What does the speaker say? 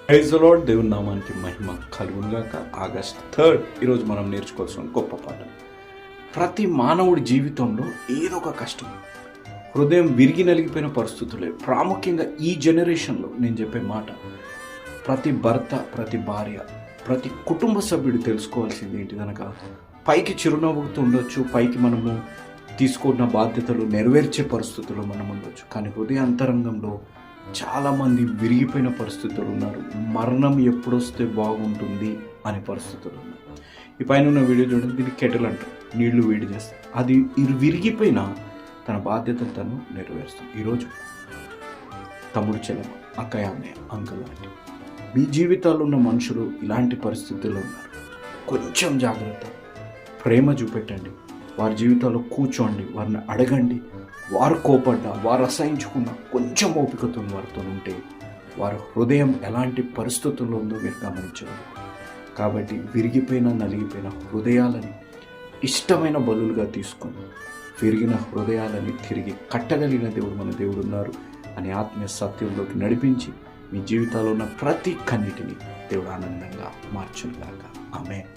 Praise the lord. దేవుని నామానికి మహిమ కలుగునుగాక. ఆగస్ట్ 3 ఈరోజు మనం నేర్చుకోవాల్సిన గొప్ప పాఠం. ప్రతి మానవుడి జీవితంలో ఏదో ఒక కష్టం, హృదయం విరిగి నలిగిపోయిన పరిస్థితులే. ప్రాముఖ్యంగా ఈ జనరేషన్లో నేను చెప్పే మాట, ప్రతి భర్త, ప్రతి భార్య, ప్రతి కుటుంబ సభ్యుడు తెలుసుకోవాల్సింది ఏంటిదనగా, పైకి చిరునవ్వుతూ ఉండొచ్చు, పైకి మనము తీసుకున్న బాధ్యతలు నెరవేర్చే పరిస్థితుల్లో మనం ఉండొచ్చు, కానీ హృదయ అంతరంగంలో చాలామంది విరిగిపోయిన పరిస్థితులు ఉన్నారు. మరణం ఎప్పుడొస్తే బాగుంటుంది అనే పరిస్థితులు ఉన్నారు. ఈ పైన ఉన్న వీడియో చూడండి, దీన్ని కెటిల్ అంటారు, నీళ్లు వేడి చేస్తారు. అది విరిగిపోయినా తన బాధ్యతను తను నెరవేరుస్తుంది. ఈరోజు తమ్ముడు, చెల్లెమ్మ, అక్కయ్య, అన్నయ్య, అంకుల్, ఆంటీ, మీ జీవితాల్లో ఉన్న మనుషులు ఇలాంటి పరిస్థితుల్లో ఉన్నారు. కొంచెం జాగ్రత్త, ప్రేమ చూపెట్టండి. వారి జీవితాల్లో కూర్చోండి, వారిని అడగండి. వారు కోపడ్డా, వారు అసహించుకున్నా కొంచెం ఓపికతో వారితో ఉంటే వారి హృదయం ఎలాంటి పరిస్థితుల్లో ఉందో మీరు గమనించగలరు. కాబట్టి విరిగిపోయిన, నలిగిపోయిన హృదయాలని ఇష్టమైన బలులుగా తీసుకొని విరిగిన హృదయాలని తిరిగి కట్టగలిగిన దేవుడు మన దేవుడు ఉన్నారు అని ఆత్మీయ సత్యంలోకి నడిపించి మీ జీవితాల్లో ఉన్న ప్రతి కన్నిటిని దేవుడు ఆనందంగా మార్చునుగాక. ఆమేన్.